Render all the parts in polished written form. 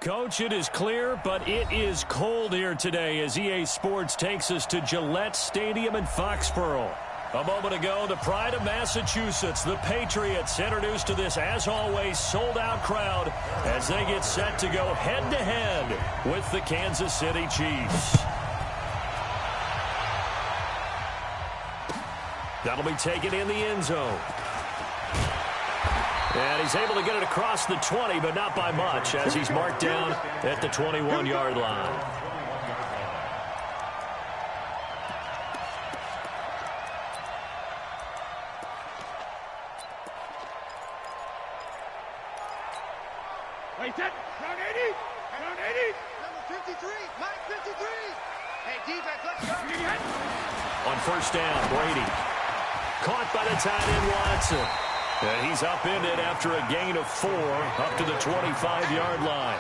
Coach, it is clear, but it is cold here today as EA Sports takes us to Gillette Stadium in Foxborough. A moment ago, the pride of Massachusetts, the Patriots, introduced to this, as always, sold-out crowd as they get set to go head-to-head with the Kansas City Chiefs. That'll be taken in the end zone. And he's able to get it across the 20, but not by much, as he's marked down at the 21-yard line. Wait, that, round 80, round 80. Number 53, Mike 53. Hey, defense, let's go. On first down, Brady. Caught by the tight end, Watson. And he's upended after a gain of 4 up to the 25-yard line.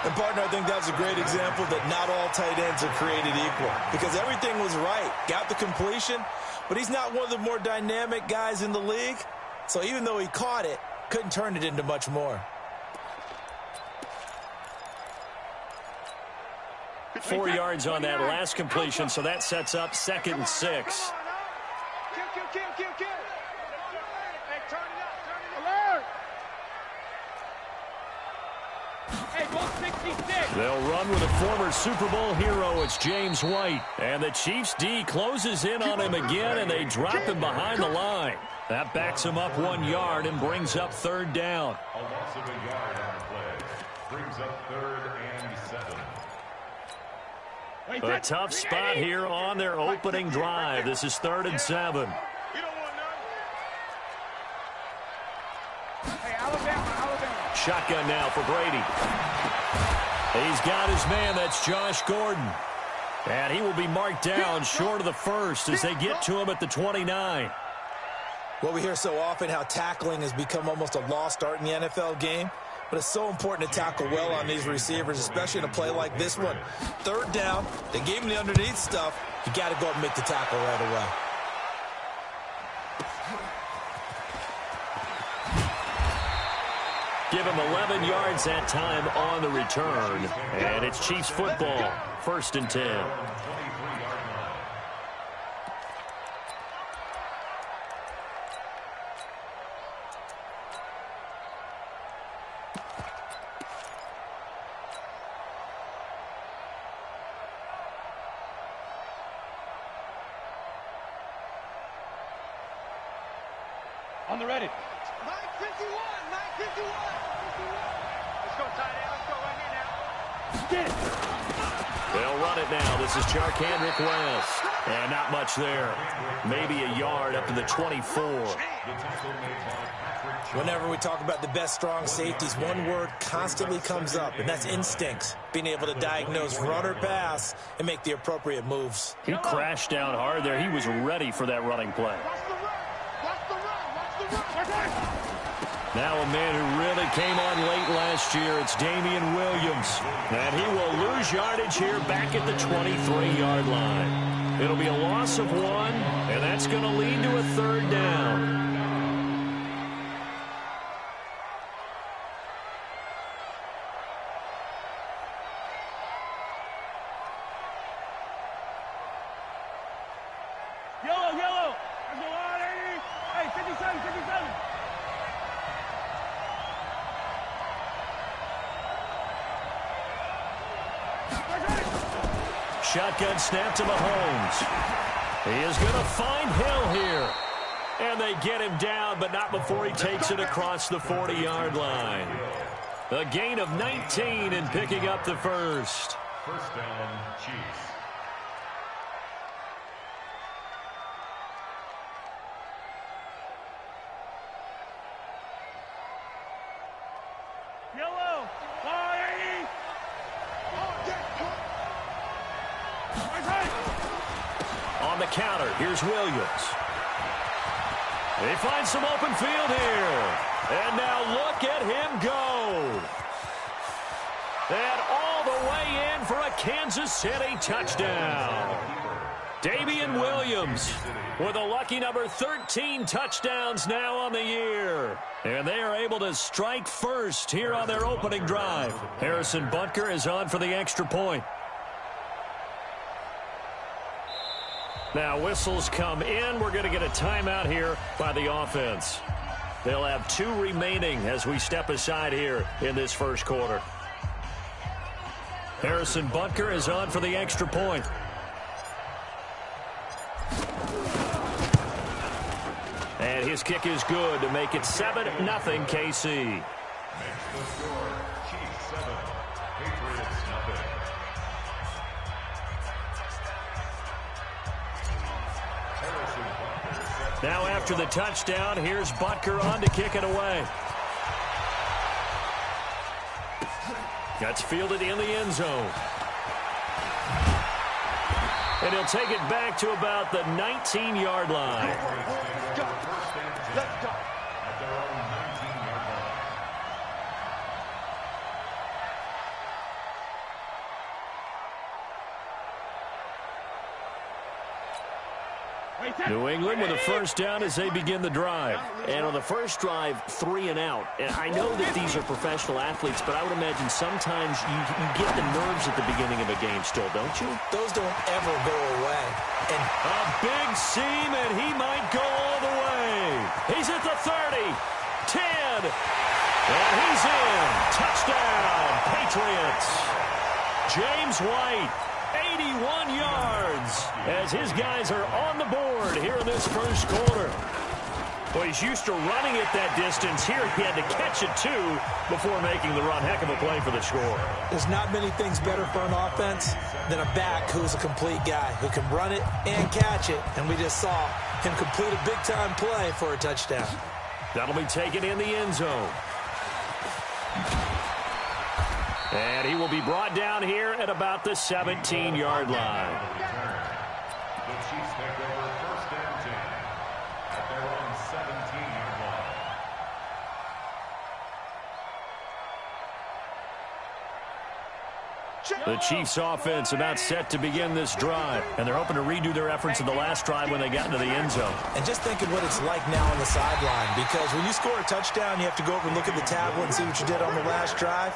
And, partner, I think that's a great example that not all tight ends are created equal because everything was right. Got the completion, but he's not one of the more dynamic guys in the league. So even though he caught it, couldn't turn it into much more. 4 yards on that last completion, so that sets up 2nd and 6. Kill. Hey, turn it up. Alert. Hey, go 66. They'll run with a former Super Bowl hero. It's James White. And the Chiefs D closes in on him again, and they drop him behind the line. That backs him up 1 yard and brings up 3rd down. A loss of a yard on the play. Brings up 3rd and 7. A tough spot here on their opening drive. This is 3rd and 7. Hey, Alabama. Shotgun now for Brady. He's got his man. That's Josh Gordon. And he will be marked down short of the first as they get to him at the 29. Well, we hear so often how tackling has become almost a lost art in the NFL game. But it's so important to tackle well on these receivers, especially in a play like this one. 3rd down, they gave him the underneath stuff. You got to go up and make the tackle right away. Give him 11 yards that time on the return. And it's Chiefs football, 1st and 10. On the ready. Mike 51. Let's go tight end. Let's go right here now. Get it. They'll run it now. This is Charkandrick West. And not much there. Maybe a yard up to the 24. Whenever we talk about the best strong safeties, one word constantly comes up, and that's instincts. Being able to diagnose run or pass and make the appropriate moves. He crashed down hard there. He was ready for that running play. Now a man who really came on late last year, it's Damian Williams. And he will lose yardage here back at the 23-yard line. It'll be a loss of 1, and that's going to lead to a 3rd down. Yellow. Hey, 57. Shotgun snap to Mahomes. He is going to find Hill here. And they get him down, but not before he takes it across the 40-yard line. A gain of 19 in picking up the first. 1st down, Chiefs. Yellow. On the counter, here's Williams. He finds some open field here. And now look at him go. And all the way in for a Kansas City touchdown. Damian Williams with a lucky number 13 touchdowns now on the year. And they are able to strike first here on their opening drive. Harrison Butker is on for the extra point. Now whistles come in. We're going to get a timeout here by the offense. They'll have 2 remaining as we step aside here in this first quarter. Harrison Butker is on for the extra point. And his kick is good to make it 7-0 KC. Makes the score. Chiefs 7, Patriots nothing. Now after the touchdown, here's Butker on to kick it away. That's fielded in the end zone. And he'll take it back to about the 19-yard line. Let's go. At their own 19-yard line. New England with a first down as they begin the drive. And on the first drive, 3 and out. And I know that these are professional athletes, but I would imagine sometimes you get the nerves at the beginning of a game still, don't you? Those don't ever go away. And a big seam, and he might go all the way. He's at the 30, 10, and he's in. Touchdown, Patriots. James White, 81 yards, as his guys are on the board here in this first quarter. Well, he's used to running it that distance. Here he had to catch it, too, before making the run. Heck of a play for the score. there's not many things better for an offense than a back who's a complete guy, who can run it and catch it. And we just saw him complete a big-time play for a touchdown. That'll be taken in the end zone. And he will be brought down here at about the 17-yard line. The Chiefs take over first and 10 at their own 17-yard line. The Chiefs offense about set to begin this drive. And they're hoping to redo their efforts in the last drive when they got into the end zone. And just think of what it's like now on the sideline, because when you score a touchdown, you have to go over and look at the tablet and see what you did on the last drive.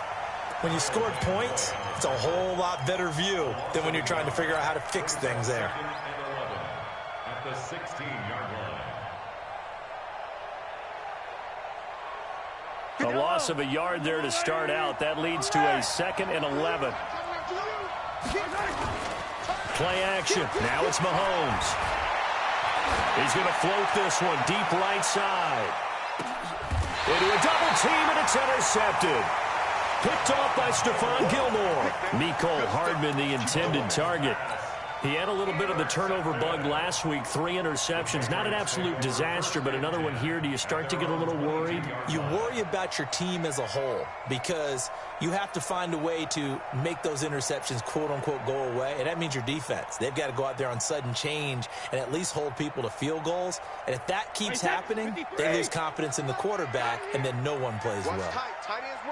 When you scored points, it's a whole lot better view than when you're trying to figure out how to fix things there. Second and 11 at the 16-yard line. A loss of a yard there to start out. That leads to a 2nd and 11. Play action. Now it's Mahomes. He's going to float this one deep right side. Into a double team, and it's intercepted. Picked off by Stephon Gilmore. Mecole Hardman, the intended target. He had a little bit of the turnover bug last week. 3 interceptions. Not an absolute disaster, but another one here. Do you start to get a little worried? You worry about your team as a whole, because you have to find a way to make those interceptions, quote-unquote, go away. And that means your defense. They've got to go out there on sudden change and at least hold people to field goals. And if that keeps happening, they lose confidence in the quarterback, and then no one plays well.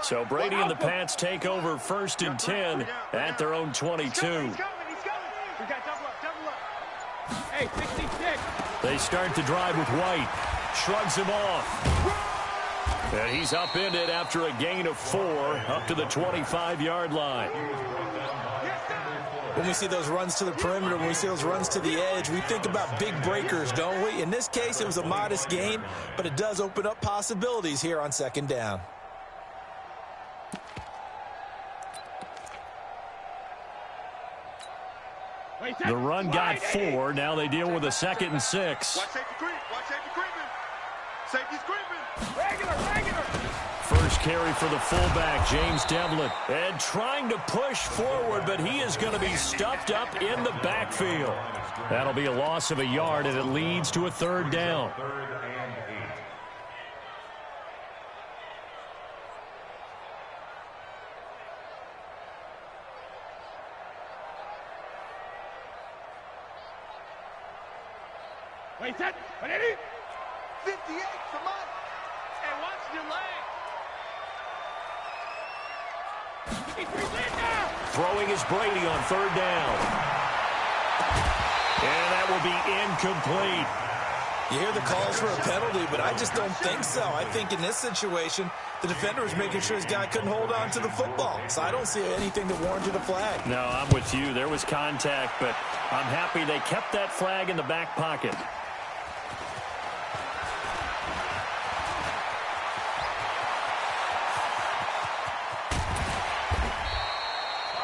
So Brady and the Pats take over 1st and 10 at their own 22. Hey, 66. They start the drive with White. Shrugs him off. And he's upended after a gain of 4 up to the 25-yard line. When we see those runs to the perimeter, when we see those runs to the edge, we think about big breakers, don't we? In this case, it was a modest gain, but it does open up possibilities here on 2nd down. The run got 4. Now they deal with a 2nd and 6. Watch safety creep. Watch safety creeping. Safety's creeping. Regular. First carry for the fullback, James Devlin. And trying to push forward, but he is going to be stuffed up in the backfield. That'll be a loss of a yard, and it leads to a 3rd down. 3rd and 8. Wait, set. 180. 58 for Mike. And watch your leg. Throwing is Brady on 3rd down. And that will be incomplete. You hear the calls for a penalty, but I just don't think so. I think in this situation, the defender was making sure his guy couldn't hold on to the football. So I don't see anything that warranted a flag. No, I'm with you. There was contact, but I'm happy they kept that flag in the back pocket.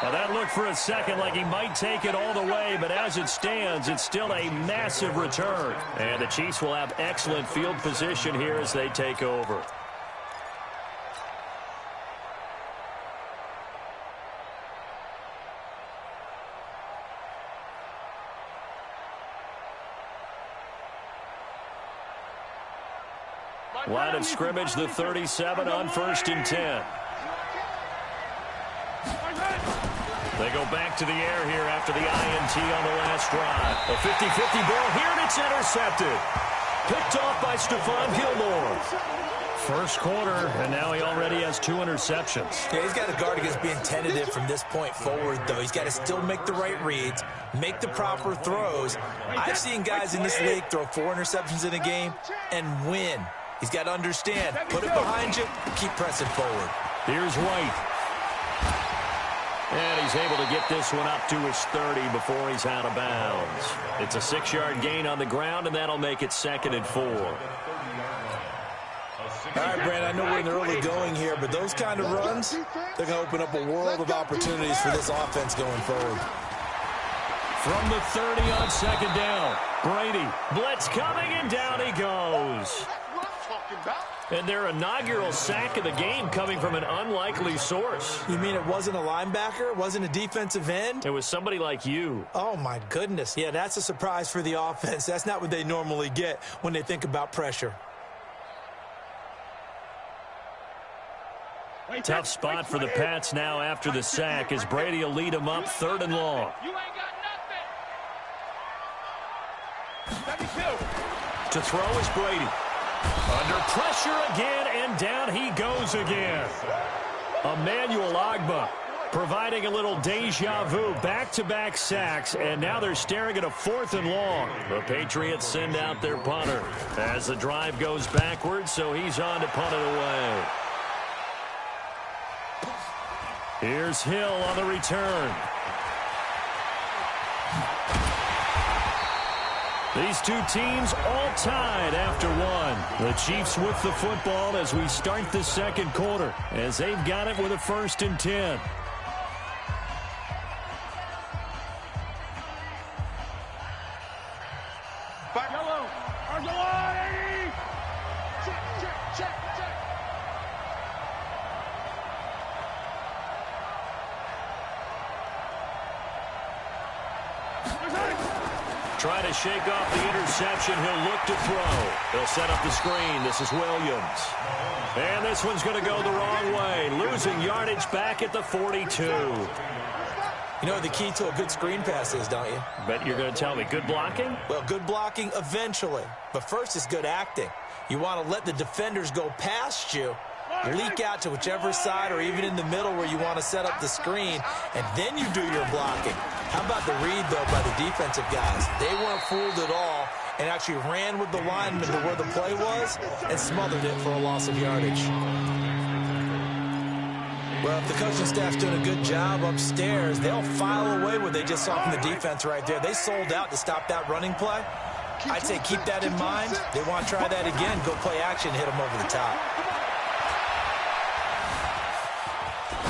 Now that looked for a second like he might take it all the way, but as it stands, it's still a massive return. And the Chiefs will have excellent field position here as they take over. Line of scrimmage, the 37 on 1st and 10. They go back to the air here after the INT on the last drive. A 50-50 ball here, and it's intercepted. Picked off by Stephon Gilmore. First quarter, and now he already has 2 interceptions. Yeah, he's got to guard against being tentative from this point forward, though. He's got to still make the right reads, make the proper throws. I've seen guys in this league throw 4 interceptions in a game and win. He's got to understand, put it behind you, keep pressing forward. Here's White. And he's able to get this one up to his 30 before he's out of bounds. It's a 6-yard gain on the ground, and that'll make it 2nd and 4. All right, Brand, I know we're in the early going here, but those kind of runs, they're going to open up a world of opportunities for this offense going forward. From the 30 on 2nd down, Brady. Blitz coming, and down he goes. And their inaugural sack of the game coming from an unlikely source. You mean it wasn't a linebacker? It wasn't a defensive end? It was somebody like you. Oh, my goodness. Yeah, that's a surprise for the offense. That's not what they normally get when they think about pressure. Tough spot for the Pats now after the sack as Brady will lead them up 3rd and long. You ain't got nothing. To throw is Brady. Under pressure again, and down he goes again. Emmanuel Ogbah providing a little deja vu, back-to-back sacks, and now they're staring at a 4th and long. The Patriots send out their punter as the drive goes backwards, so he's on to punt it away. Here's Hill on the return. These two teams all tied after one. The Chiefs with the football as we start the 2nd quarter, as they've got it with a 1st and 10. Back yellow. Argolani. Check, check, check, check. Try to shake off the interception. He'll look to throw. They'll set up the screen. This is Williams. And this one's going to go the wrong way. Losing yardage back at the 42. You know what the key to a good screen pass is, don't you? Bet you're going to tell me good blocking? Well, good blocking eventually. But first is good acting. You want to let the defenders go past you, leak out to whichever side or even in the middle where you want to set up the screen, and then you do your blocking. How about the read, though, by the defensive guys? They weren't fooled at all and actually ran with the lineman to where the play was and smothered it for a loss of yardage. Well, if the coaching staff's doing a good job upstairs, they'll file away what they just saw from the defense right there. They sold out to stop that running play. I'd say keep that in mind. They want to try that again, go play action, hit them over the top.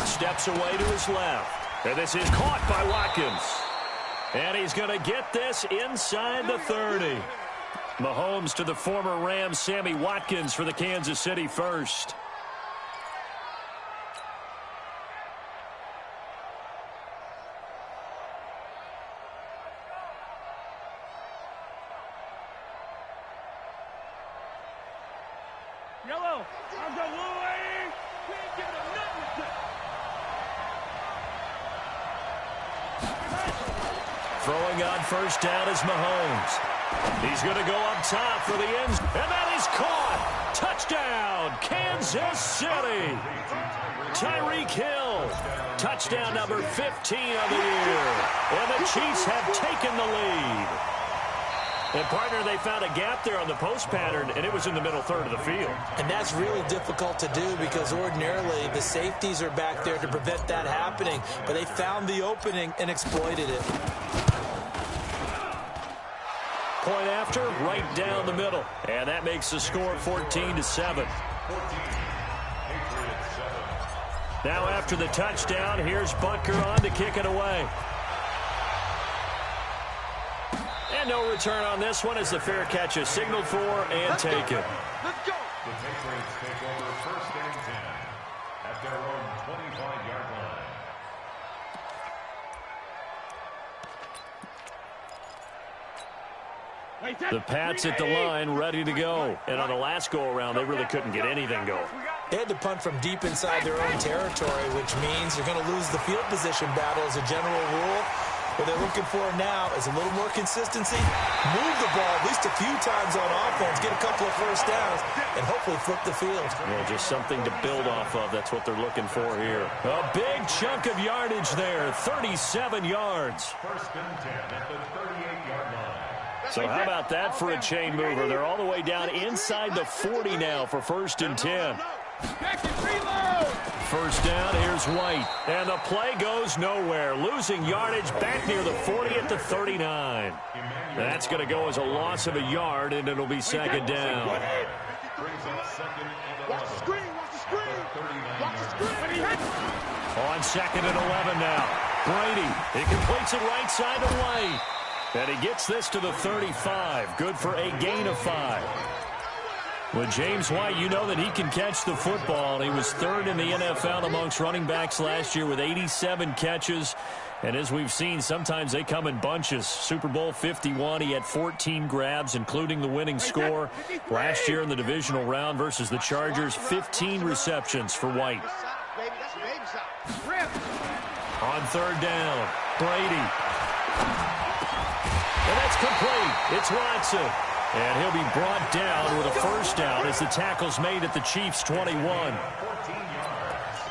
Steps away to his left. And this is caught by Watkins. And he's going to get this inside the 30. Mahomes to the former Rams, Sammy Watkins for the Kansas City first. Yellow. Argolani. We ain't giving him nothing. Throwing on 1st down is Mahomes. He's going to go up top for the ends. And that is caught. Touchdown, Kansas City. Tyreek Hill. Touchdown number 15 of the year. And the Chiefs have taken the lead. And, partner, they found a gap there on the post pattern, and it was in the middle third of the field. And that's really difficult to do because ordinarily the safeties are back there to prevent that happening. But they found the opening and exploited it. Point after, right down the middle. And that makes the score 14-7. Now after the touchdown, here's Butker on to kick it away. And no return on this one as the fair catch is signaled for and taken. Let's go. The Patriots take over first and 10 at their own 25-yard line. The Pats at the line, ready to go. And on the last go-around, they really couldn't get anything going. They had to punt from deep inside their own territory, which means they're going to lose the field position battle as a general rule. What they're looking for now is a little more consistency, move the ball at least a few times on offense, get a couple of first downs, and hopefully flip the field. Yeah, just something to build off of. That's what they're looking for here. A big chunk of yardage there, 37 yards. First and 10 at the 38-yard line. So how about that for a chain mover? They're all the way down inside the 40 now for first and 10. First down, here's White. And the play goes nowhere. Losing yardage back near the 40 at the 39. That's going to go as a loss of a yard, and it'll be second down. Watch the screen. Watch the screen. Watch the screen. On second and 11 now. Brady, he completes it right side to White. And he gets this to the 35. Good for a gain of 5. With James White, you know that he can catch the football. He was third in the NFL amongst running backs last year with 87 catches. And as we've seen, sometimes they come in bunches. Super Bowl 51, he had 14 grabs, including the winning score. Last year in the divisional round versus the Chargers, 15 receptions for White. On third down, Brady. And that's complete. It's Watson. And he'll be brought down with a first down as the tackle's made at the Chiefs' 21.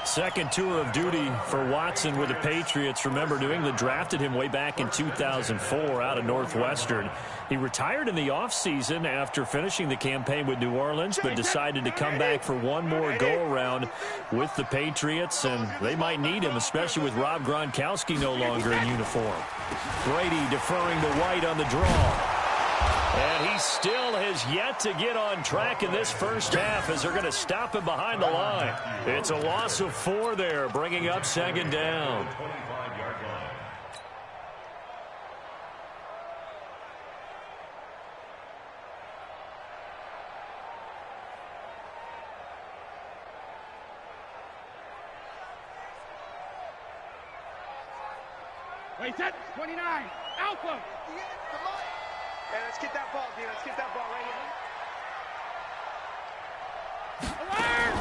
Second tour of duty for Watson with the Patriots. Remember, New England drafted him way back in 2004 out of Northwestern. He retired in the offseason after finishing the campaign with New Orleans, but decided to come back for one more go-around with the Patriots, and they might need him, especially with Rob Gronkowski no longer in uniform. Brady deferring to White on the draw. And he still has yet to get on track in this first half as they're going to stop him behind the line. It's a loss of 4 there, bringing up second down. Wait, set. 29. Alpha. Hey, let's get that ball, D. Let's get that ball right here. Alert!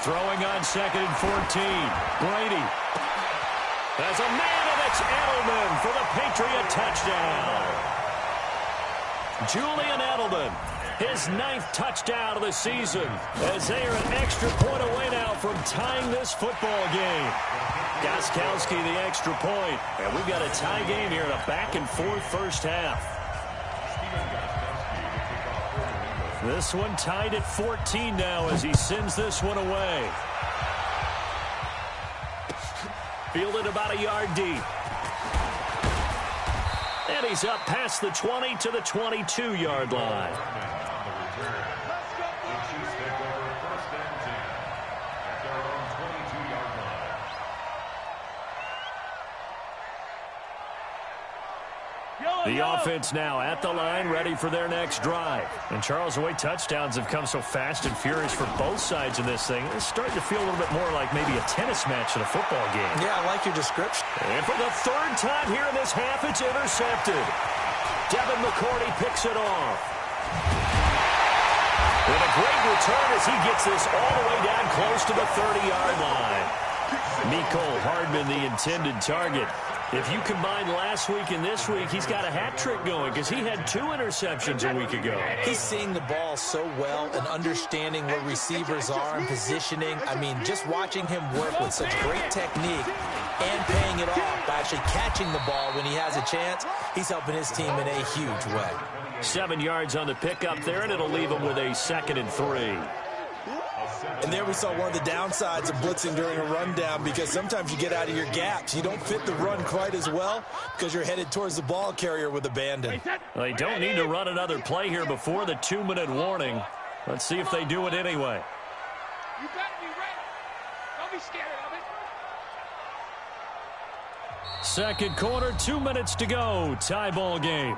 Throwing on second and 14. Brady. There's a man, and it's Edelman for the Patriot touchdown. Julian Edelman, his 9th touchdown of the season, as they are an extra point away now from tying this football game. Gostkowski the extra point, and we've got a tie game here in a back-and-forth first half. This one tied at 14 now as he sends this one away. Fielded about a yard deep. And he's up past the 20 to the 22-yard line. The offense now at the line, ready for their next drive. And Charles, the way touchdowns have come so fast and furious for both sides in this thing, it's starting to feel a little bit more like maybe a tennis match in a football game. Yeah, I like your description. And for the 3rd time here in this half, it's intercepted. Devin McCourty picks it off. With a great return as he gets this all the way down close to the 30-yard line. Mecole Hardman, the intended target. If you combine last week and this week, he's got a hat trick going because he had 2 interceptions a week ago. He's seeing the ball so well and understanding where receivers are and positioning. I mean, just watching him work with such great technique and paying it off by actually catching the ball when he has a chance, he's helping his team in a huge way. 7 yards on the pickup there, and it'll leave them with a 2nd and 3. And there we saw one of the downsides of blitzing during a rundown, because sometimes you get out of your gaps. You don't fit the run quite as well because you're headed towards the ball carrier with abandon. Well, they don't need to run another play here before the 2-minute warning. Let's see if they do it anyway. You better be ready. Don't be scared of it. Second quarter, 2 minutes to go. Tie ball game.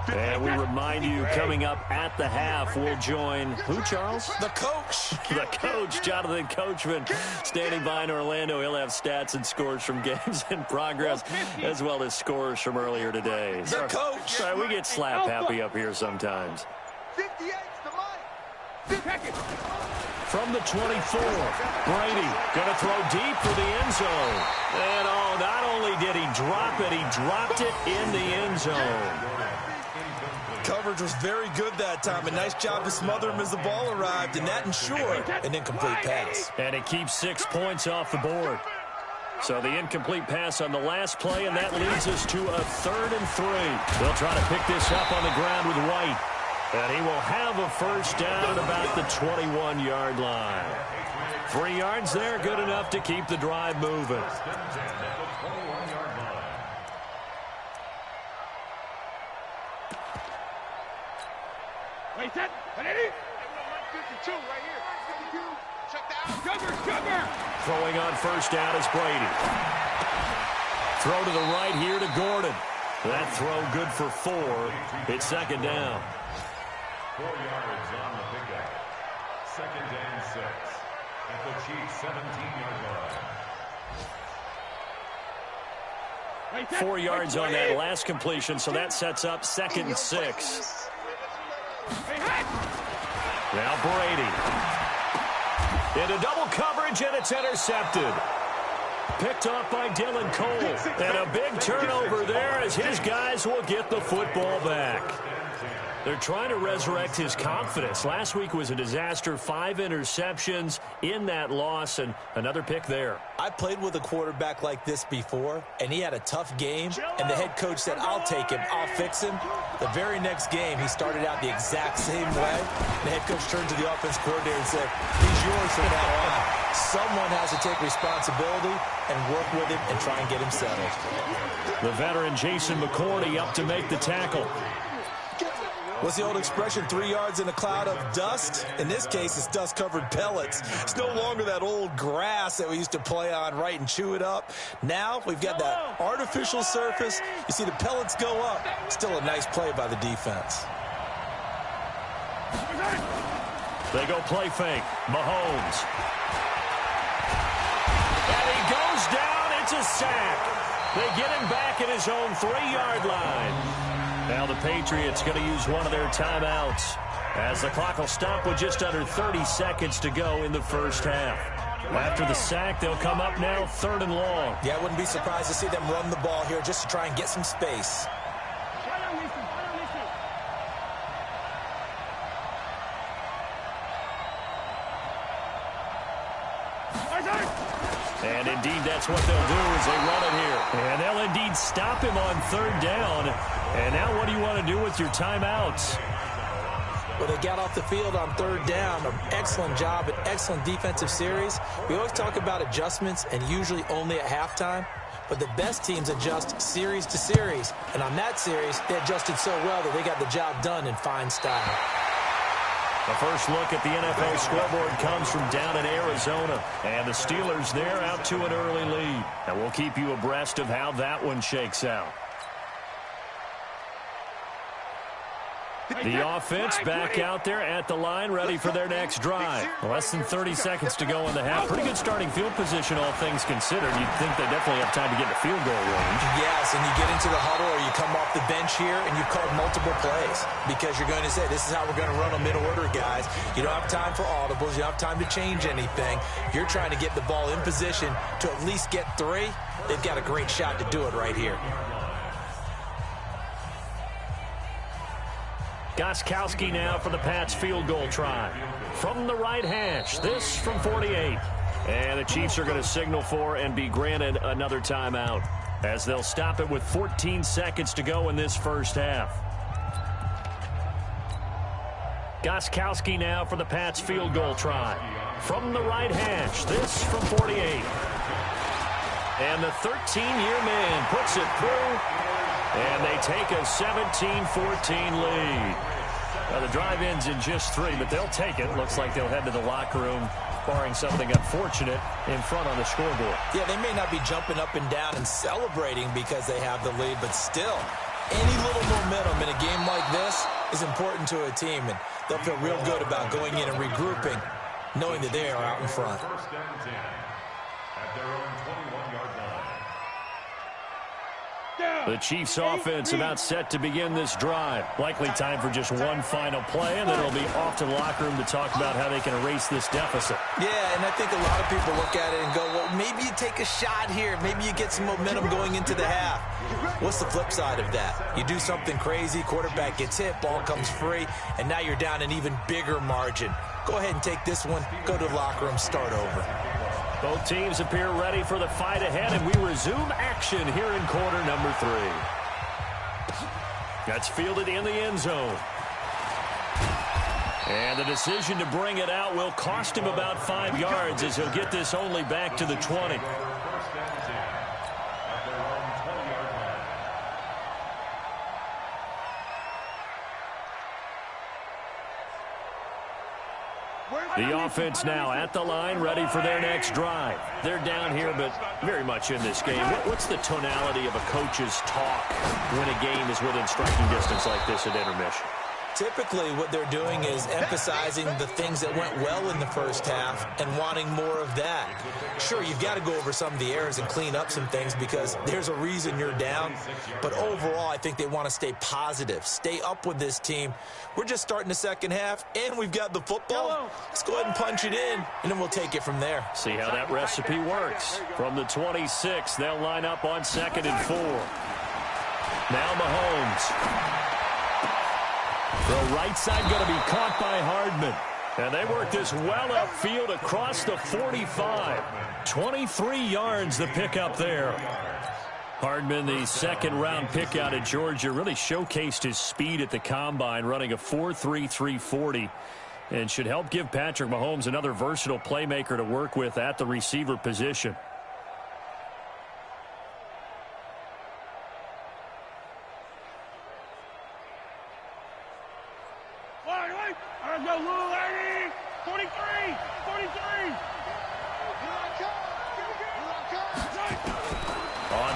And we remind you, coming up at the half, we'll join who, Charles? The coach. The coach, Jonathan Coachman, standing by in Orlando. He'll have stats and scores from games in progress, as well as scores from earlier today. The coach. Sorry, we get slap happy up here sometimes. 58's the money. From the 24, Brady going to throw deep for the end zone. And not only did he drop it, he dropped it in the end zone. Coverage was very good that time. A nice job to smother him as the ball arrived, and that ensured an incomplete pass. And it keeps 6 points off the board. So the incomplete pass on the last play, and that leads us to a 3rd and 3. They'll try to pick this up on the ground with White. And he will have a first down at about the 21-yard line. 3 yards there, good enough to keep the drive moving. Wait, that. 52 right here. Check that out. Cover. Throwing on first down is Brady. Throw to the right here to Gordon. That throw good for 4. It's 2nd down. 4 yards on the pickup. 2nd and 6 at the Chiefs' 17-yard line. 4 yards on that last completion, so that sets up 2nd and 6. Now Brady. Into double coverage, and it's intercepted. Picked off by Dylan Cole. And a big turnover there as his guys will get the football back. They're trying to resurrect his confidence. Last week was a disaster. 5 interceptions in that loss, and another pick there. I played with a quarterback like this before, and he had a tough game, and the head coach said, I'll take him, I'll fix him. The very next game, he started out the exact same way. The head coach turned to the offense coordinator and said, he's yours from now on. Someone has to take responsibility and work with him and try and get him settled. The veteran Jason McCourty up to make the tackle. What's the old expression, 3 yards in a cloud of dust? In this case, it's dust-covered pellets. It's no longer that old grass that we used to play on, right, and chew it up. Now we've got that artificial surface. You see the pellets go up. Still a nice play by the defense. They go play fake. Mahomes. And he goes down. It's a sack. They get him back at his own 3-yard line. Now the Patriots going to use one of their timeouts as the clock will stop with just under 30 seconds to go in the first half. After the sack, they'll come up now 3rd and long. Yeah, I wouldn't be surprised to see them run the ball here just to try and get some space. And indeed, that's what they'll do is they run it here. And they'll indeed stop him on 3rd down. And now what do you want to do with your timeouts? Well, they got off the field on 3rd down. An excellent job, an excellent defensive series. We always talk about adjustments and usually only at halftime. But the best teams adjust series to series. And on that series, they adjusted so well that they got the job done in fine style. The first look at the NFL scoreboard comes from down in Arizona. And the Steelers there out to an early lead. And we'll keep you abreast of how that one shakes out. The offense back out there at the line, ready for their next drive. Less than 30 seconds to go in the half. Pretty good starting field position, all things considered. You'd think they definitely have time to get in the field goal range. Yes, and you get into the huddle or you come off the bench here and you've called multiple plays because you're going to say, this is how we're going to run them in order, guys. You don't have time for audibles. You don't have time to change anything. You're trying to get the ball in position to at least get 3. They've got a great shot to do it right here. Gostkowski now for the Pats field goal try. From the right hash, this from 48. And the Chiefs are going to signal for and be granted another timeout, as they'll stop it with 14 seconds to go in this first half. Gostkowski now for the Pats field goal try. From the right hash, this from 48. And the 13-year man puts it through, and they take a 17-14 lead. Now, the drive ends in just 3, but they'll take it. Looks like they'll head to the locker room, barring something unfortunate, in front on the scoreboard. Yeah, they may not be jumping up and down and celebrating because they have the lead, but still, any little momentum in a game like this is important to a team, and they'll feel real good about going in and regrouping, knowing that they are out in front. First down 10 at their own 21-yard line. The Chiefs offense about set to begin this drive. Likely time for just one final play, and then it'll be off to the locker room to talk about how they can erase this deficit. Yeah, and I think a lot of people look at it and go, well, maybe you take a shot here. Maybe you get some momentum going into the half. What's the flip side of that? You do something crazy, quarterback gets hit, ball comes free, and now you're down an even bigger margin. Go ahead and take this one, go to the locker room, start over. Both teams appear ready for the fight ahead, and we resume action here in quarter number 3. That's fielded in the end zone. And the decision to bring it out will cost him about 5 yards, as he'll get this only back to the 20. The offense now at the line, ready for their next drive. They're down here, but very much in this game. What's the tonality of a coach's talk when a game is within striking distance like this at intermission? Typically, what they're doing is emphasizing the things that went well in the first half and wanting more of that. Sure, you've got to go over some of the errors and clean up some things because there's a reason you're down. But overall, I think they want to stay positive, stay up with this team. We're just starting the second half, and we've got the football. Let's go ahead and punch it in, and then we'll take it from there. See how that recipe works. From the 26, they'll line up on 2nd and 4. Now Mahomes. The right side going to be caught by Hardman. And they work this well upfield across the 45. 23 yards the pickup there. Hardman, the second-round pick out of Georgia, really showcased his speed at the combine, running a 4.3 340, and should help give Patrick Mahomes another versatile playmaker to work with at the receiver position.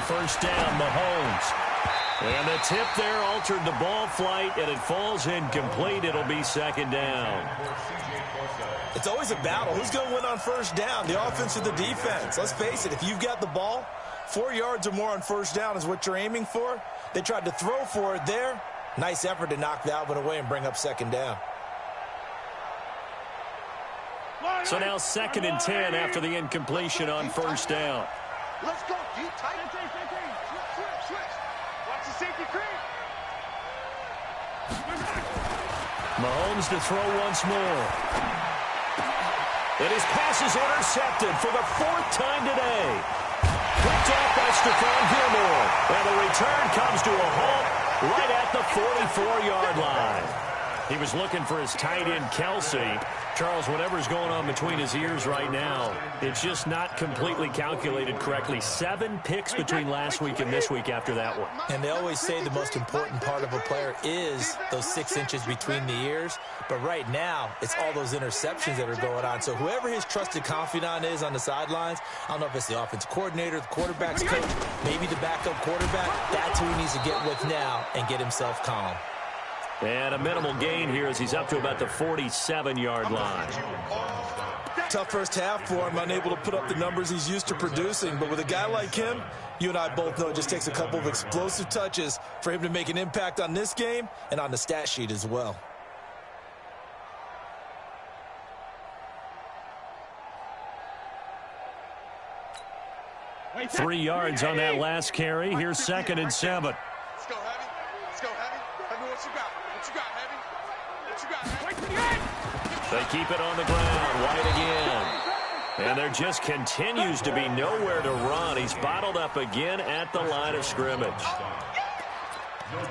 First down, Mahomes. And the tip there altered the ball flight, and it falls incomplete. It'll be 2nd down. It's always a battle. Who's going to win on first down, the offense or the defense? Let's face it, if you've got the ball, 4 yards or more on first down is what you're aiming for. They tried to throw for it there. Nice effort to knock that one away and bring up 2nd down. So now 2nd and 10 after the incompletion on first down. Let's go. Deep, tight. Switch. Watch the safety creep. Mahomes to throw once more. And his pass is intercepted for the 4th time today. Picked off by Stephon Gilmore. And the return comes to a halt right at the 44-yard line. He was looking for his tight end, Kelsey. Charles, whatever's going on between his ears right now, it's just not completely calculated correctly. 7 picks between last week and this week after that one. And they always say the most important part of a player is those 6 inches between the ears. But right now, it's all those interceptions that are going on. So whoever his trusted confidant is on the sidelines, I don't know if it's the offensive coordinator, the quarterback's coach, maybe the backup quarterback, that's who he needs to get with now and get himself calm. And a minimal gain here as he's up to about the 47-yard line. Tough first half for him, unable to put up the numbers he's used to producing. But with a guy like him, you and I both know it just takes a couple of explosive touches for him to make an impact on this game and on the stat sheet as well. Wait, 3 yards on that last carry. Here's 2nd and 7. Let's go, Heavy. Let's go, Heavy. They keep it on the ground. White again. And there just continues to be nowhere to run. He's bottled up again at the line of scrimmage.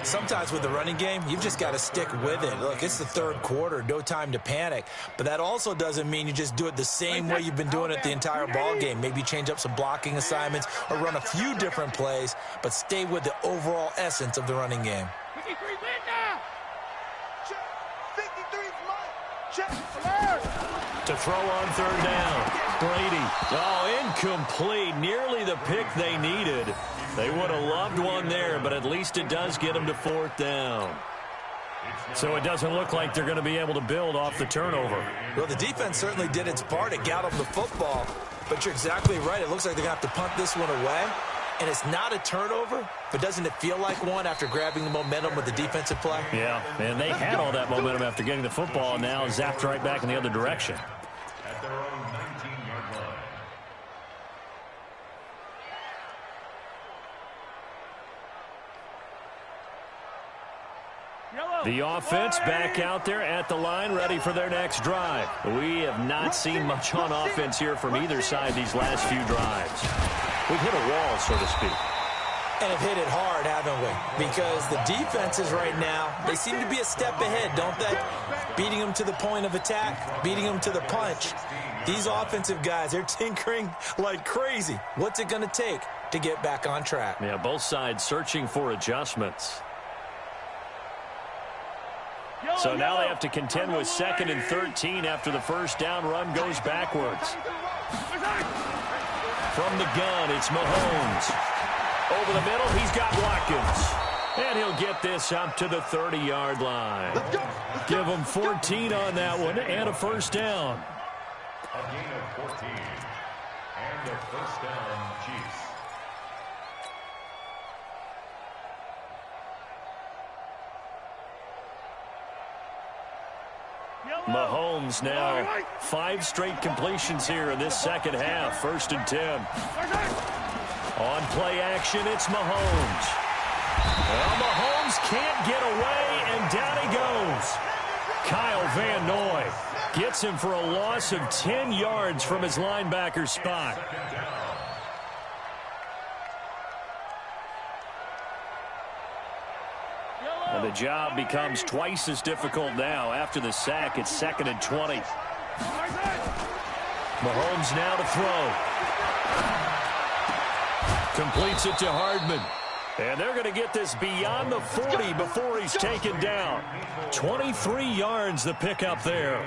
Sometimes with the running game, you've just got to stick with it. Look, it's the third quarter, no time to panic. But that also doesn't mean you just do it the same way you've been doing it the entire ball game. Maybe change up some blocking assignments or run a few different plays, but stay with the overall essence of the running game. 53 win now. 53's mine. To throw on third down. Brady. Oh, incomplete. Nearly the pick they needed. They would have loved one there, but at least it does get them to fourth down. So it doesn't look like they're going to be able to build off the turnover. Well, the defense certainly did its part. It got them the football. But you're exactly right. It looks like they're going to have to punt this one away. And it's not a turnover, but doesn't it feel like one after grabbing the momentum with the defensive play? Yeah, and they had all that momentum after getting the football, and now zapped right back in the other direction. At their own 19-yard line. The offense back out there at the line, ready for their next drive. We have not seen much on offense here from either side these last few drives. We've hit a wall, so to speak. And have hit it hard, haven't we? Because the defenses right now, they seem to be a step ahead, don't they? Beating them to the point of attack, beating them to the punch. These offensive guys, they're tinkering like crazy. What's it going to take to get back on track? Yeah, both sides searching for adjustments. So now they have to contend with 2nd and 13 after the first down run goes backwards. From the gun, it's Mahomes. Over the middle, he's got Watkins. And he'll get this up to the 30-yard line. Give him 14 on that one and a first down. A gain of 14. And a first down, Chiefs. Mahomes now 5 straight completions here in this second half. 1st and 10. On play action, it's Mahomes. Well, Mahomes can't get away, and down he goes. Kyle Van Noy gets him for a loss of 10 yards from his linebacker spot. And the job becomes twice as difficult now. After the sack, it's 2nd and 20. Mahomes now to throw. Completes it to Hardman. And they're going to get this beyond the 40 before he's taken down. 23 yards the pickup there.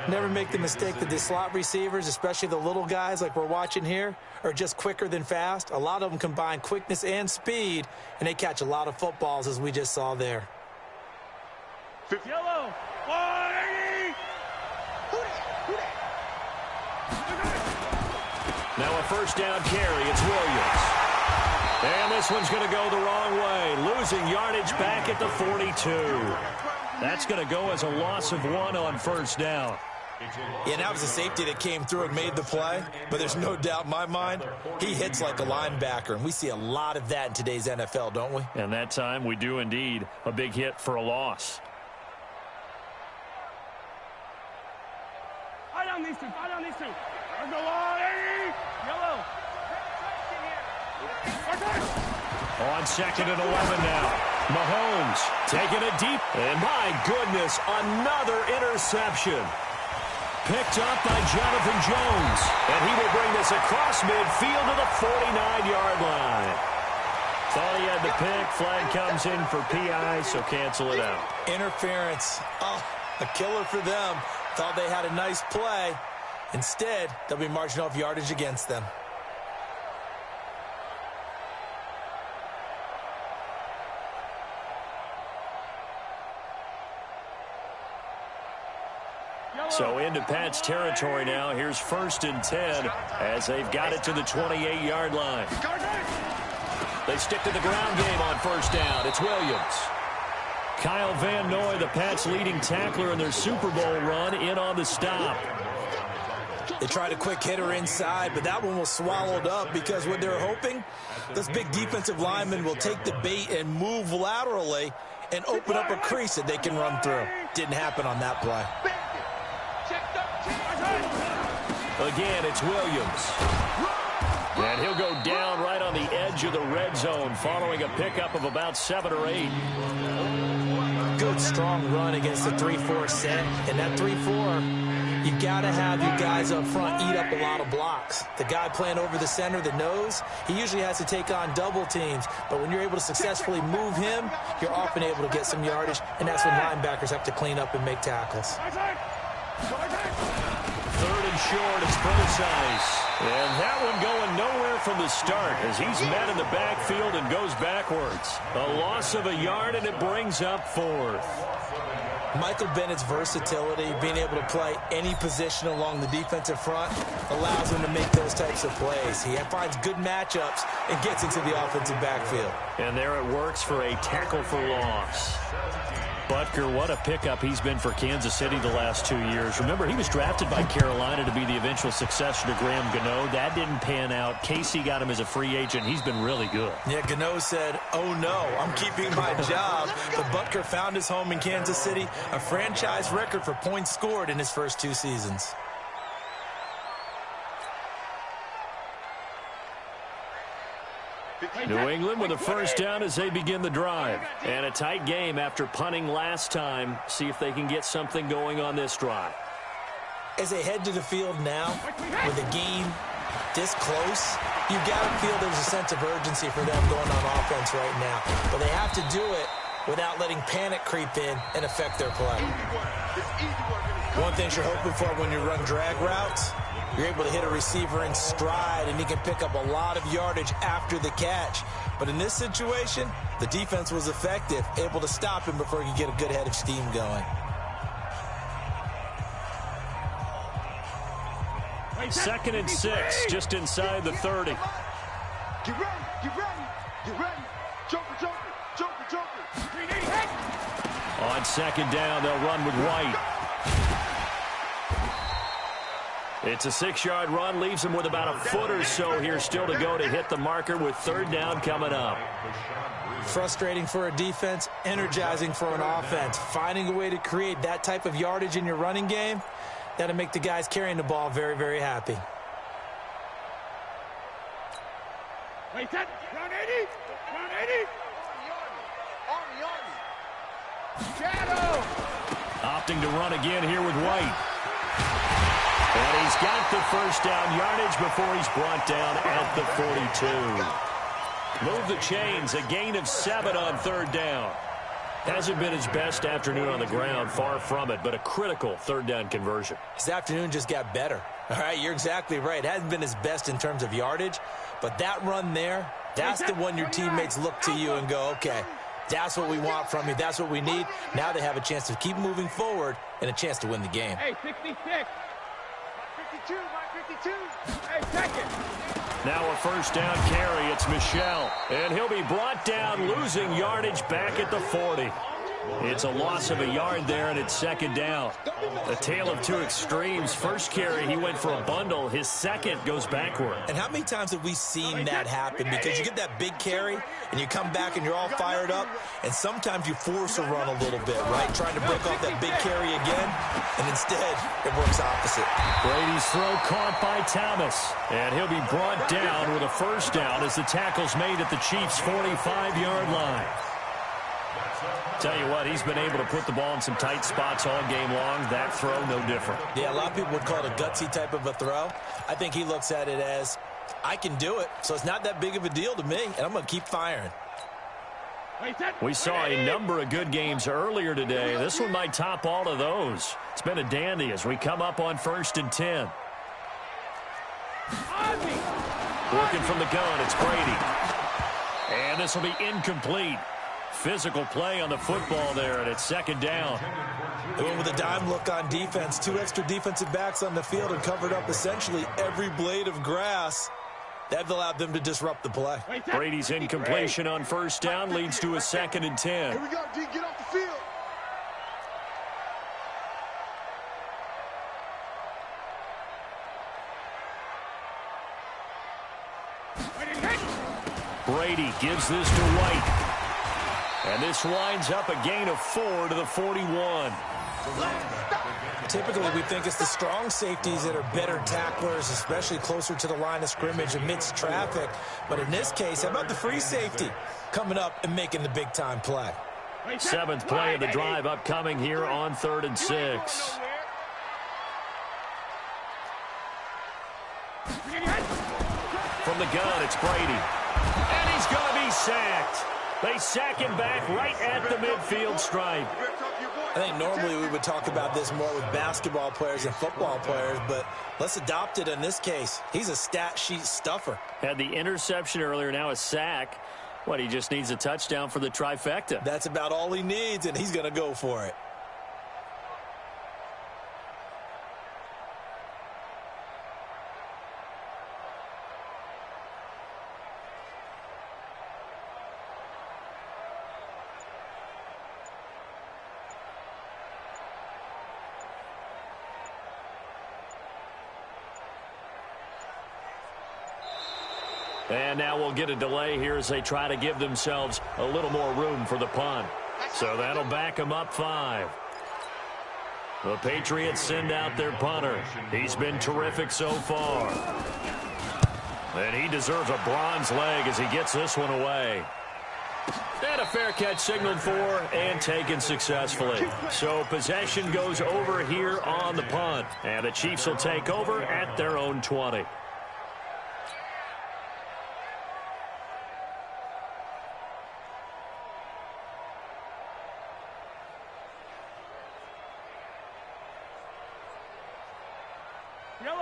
Never make the mistake that the slot receivers, especially the little guys like we're watching here, are just quicker than fast. A lot of them combine quickness and speed, and they catch a lot of footballs, as we just saw there. Yellow. 180. Now a first down carry. It's Williams. And this one's going to go the wrong way. Losing yardage back at the 42. That's going to go as a loss of 1 on first down. Yeah, and that was a safety that came through and made the play. But there's no doubt in my mind, he hits like a linebacker. And we see a lot of that in today's NFL, don't we? And that time we do indeed. A big hit for a loss. Fight on these two. Fight on these two. There's the 180. Yellow. On 2nd and 11 now. Mahomes taking it deep. And my goodness, another interception. Picked up by Jonathan Jones. And he will bring this across midfield to the 49-yard line. Thought he had the pick. Flag comes in for PI, so cancel it out. Interference. Oh, a killer for them. Thought they had a nice play. Instead, they'll be marching off yardage against them. So into Pat's territory now. Here's 1st and 10 as they've got it to the 28-yard line. They stick to the ground game on first down. It's Williams. Kyle Van Noy, the Pats' leading tackler in their Super Bowl run, in on the stop. They tried a quick hitter inside, but that one was swallowed up because what they're hoping, this big defensive lineman will take the bait and move laterally and open up a crease that they can run through. Didn't happen on that play. Again, it's Williams. And he'll go down right on the edge of the red zone following a pickup of about 7 or 8. Good, strong run against the 3-4 set. And that 3-4, you got to have your guys up front eat up a lot of blocks. The guy playing over the center, the nose, he usually has to take on double teams. But when you're able to successfully move him, you're often able to get some yardage. And that's when linebackers have to clean up and make tackles. 3rd and short, it's Forsythe. And that one going nowhere from the start as he's met in the backfield and goes backwards. A loss of a yard, and it brings up 4th. Michael Bennett's versatility, being able to play any position along the defensive front, allows him to make those types of plays. He finds good matchups and gets into the offensive backfield. And there it works for a tackle for loss. Butker, what a pickup he's been for Kansas City the last 2 years. Remember, he was drafted by Carolina to be the eventual successor to Graham Gano. That didn't pan out. Casey got him as a free agent. He's been really good. Yeah, Gano said, oh no, I'm keeping my job. But Butker found his home in Kansas City, a franchise record for points scored in his first 2 seasons. New England with a first down as they begin the drive. And a tight game after punting last time. See if they can get something going on this drive. As they head to the field now, with the game this close, you've got to feel there's a sense of urgency for them going on offense right now. But they have to do it without letting panic creep in and affect their play. One thing you're hoping for when you run drag routes, you're able to hit a receiver in stride, and he can pick up a lot of yardage after the catch. But in this situation, the defense was effective, able to stop him before he could get a good head of steam going. 2nd and 6, just inside the 30. Get ready, get ready, get ready. Joker, joker, joker, joker. 380. On 2nd down, they'll run with White. It's a 6-yard run, leaves him with about a foot or so here still to go to hit the marker with 3rd down coming up. Frustrating for a defense, energizing for an offense. Finding a way to create that type of yardage in your running game, that'll make the guys carrying the ball very, very happy. Wait, that, round 80, round 80. Army. Shadow. Opting to run again here with White. And he's got the first down yardage before he's brought down at the 42. Move the chains, a gain of 7 on 3rd down. Hasn't been his best afternoon on the ground, far from it, but a critical 3rd down conversion. His afternoon just got better. All right, you're exactly right. It hasn't been his best in terms of yardage, but that run there, that's the one your teammates look to you and go, okay, that's what we want from you. That's what we need. Now they have a chance to keep moving forward and a chance to win the game. Hey, 66. 52, my 52. Hey, 2nd. Now a first down carry. It's Michel. And he'll be brought down, losing yardage back at the 40. It's a loss of a yard there, and it's 2nd down. A tale of 2 extremes. First carry, he went for a bundle. His second goes backward. And how many times have we seen that happen? Because you get that big carry, and you come back and you're all fired up, and sometimes you force a run a little bit, right? Trying to break off that big carry again, and instead it works opposite. Brady's throw caught by Thomas. And he'll be brought down with a first down as the tackle's made at the Chiefs' 45-yard line. Tell you what, he's been able to put the ball in some tight spots all game long. That throw, no different. Yeah, a lot of people would call it a gutsy type of a throw. I think he looks at it as, I can do it, so it's not that big of a deal to me, and I'm going to keep firing. We saw a number of good games earlier today. This one might top all of those. It's been a dandy as we come up on 1st and 10. Working from the gun, it's Brady. And this will be incomplete. Physical play on the football there, and it's 2nd down. They went with a dime look on defense. 2 extra defensive backs on the field and covered up essentially every blade of grass. That allowed them to disrupt the play. Brady's incompletion on first down leads to a 2nd and 10. Here we go, D. Get off the field. Brady gives this to White. And this winds up a gain of 4 to the 41. Typically, we think it's the strong safeties that are better tacklers, especially closer to the line of scrimmage amidst traffic. But in this case, how about the free safety coming up and making the big-time play? 7th play of the drive upcoming here on 3rd and 6. From the gun, it's Brady. And he's going to be sacked. They sack him back right at the midfield stripe. I think normally we would talk about this more with basketball players and football players, but let's adopt it in this case. He's a stat sheet stuffer. Had the interception earlier, now a sack. What, he just needs a touchdown for the trifecta. That's about all he needs, and he's going to go for it. And now we'll get a delay here as they try to give themselves a little more room for the punt. So that'll back them up 5. The Patriots send out their punter. He's been terrific so far. And he deserves a bronze leg as he gets this one away. And a fair catch signaled for and taken successfully. So possession goes over here on the punt. And the Chiefs will take over at their own 20.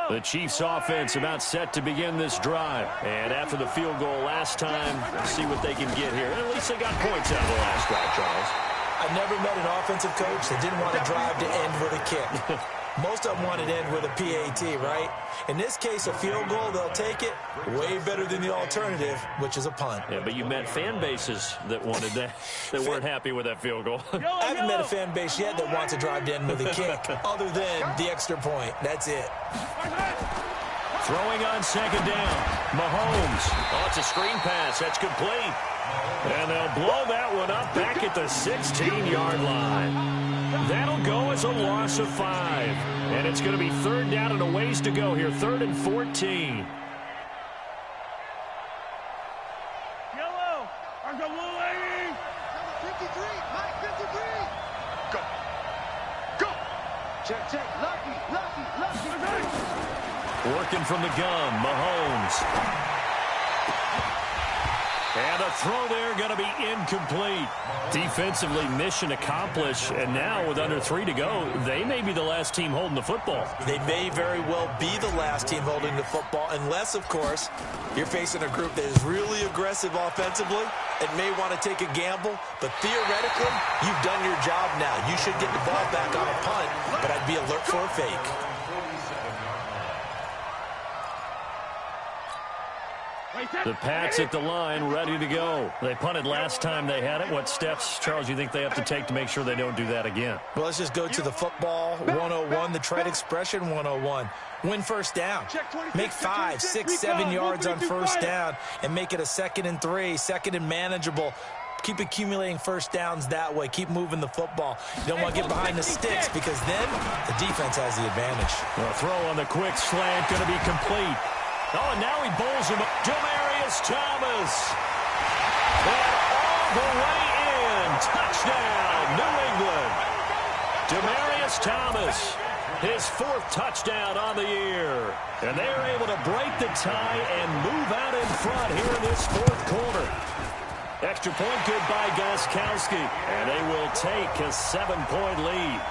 The Chiefs offense about set to begin this drive. And after the field goal last time, let's see what they can get here. At least they got points out of the last drive, Charles. I never met an offensive coach that didn't want to drive to end with a kick. Most of them want to end with a PAT, right? In this case, a field goal, they'll take it. Way better than the alternative, which is a punt. Yeah, but you met fan bases that wanted that, that weren't happy with that field goal. I haven't met a fan base yet that wants to drive to end with a kick, other than the extra point. That's it. Throwing on 2nd down. Mahomes. Oh, it's a screen pass. That's complete. And they'll blow that one up back at the 16-yard line. That'll go as a loss of 5. And it's going to be 3rd down and a ways to go here. 3rd and 14. Yellow. On the blue lady. Number 53. Mike 53. Go. Go. Check, check. Lucky. Working from the gun. Mahomes. And a throw there going to be incomplete. Defensively, mission accomplished. And now with under 3 to go, they may be the last team holding the football. They may very well be the last team holding the football, unless, of course, you're facing a group that is really aggressive offensively and may want to take a gamble. But theoretically, you've done your job now. You should get the ball back on a punt, but I'd be alert for a fake. The Pats at the line, ready to go. They punted last time they had it. What steps, Charles, you think they have to take to make sure they don't do that again? Well, let's just go to the football 101, the trade expression 101. Win first down. Make 5, 6, 7 yards on first down and make it a 2nd and 3, 2nd and manageable. Keep accumulating first downs that way. Keep moving the football. You don't want to get behind the sticks because then the defense has the advantage. A throw on the quick slant going to be complete. Oh, and now he bowls him up. Demaryius Thomas. And all the way in. Touchdown, New England. Demaryius Thomas, his 4th touchdown on the year. And they are able to break the tie and move out in front here in this 4th quarter. Extra point good by Gostkowski. And they will take a 7-point lead.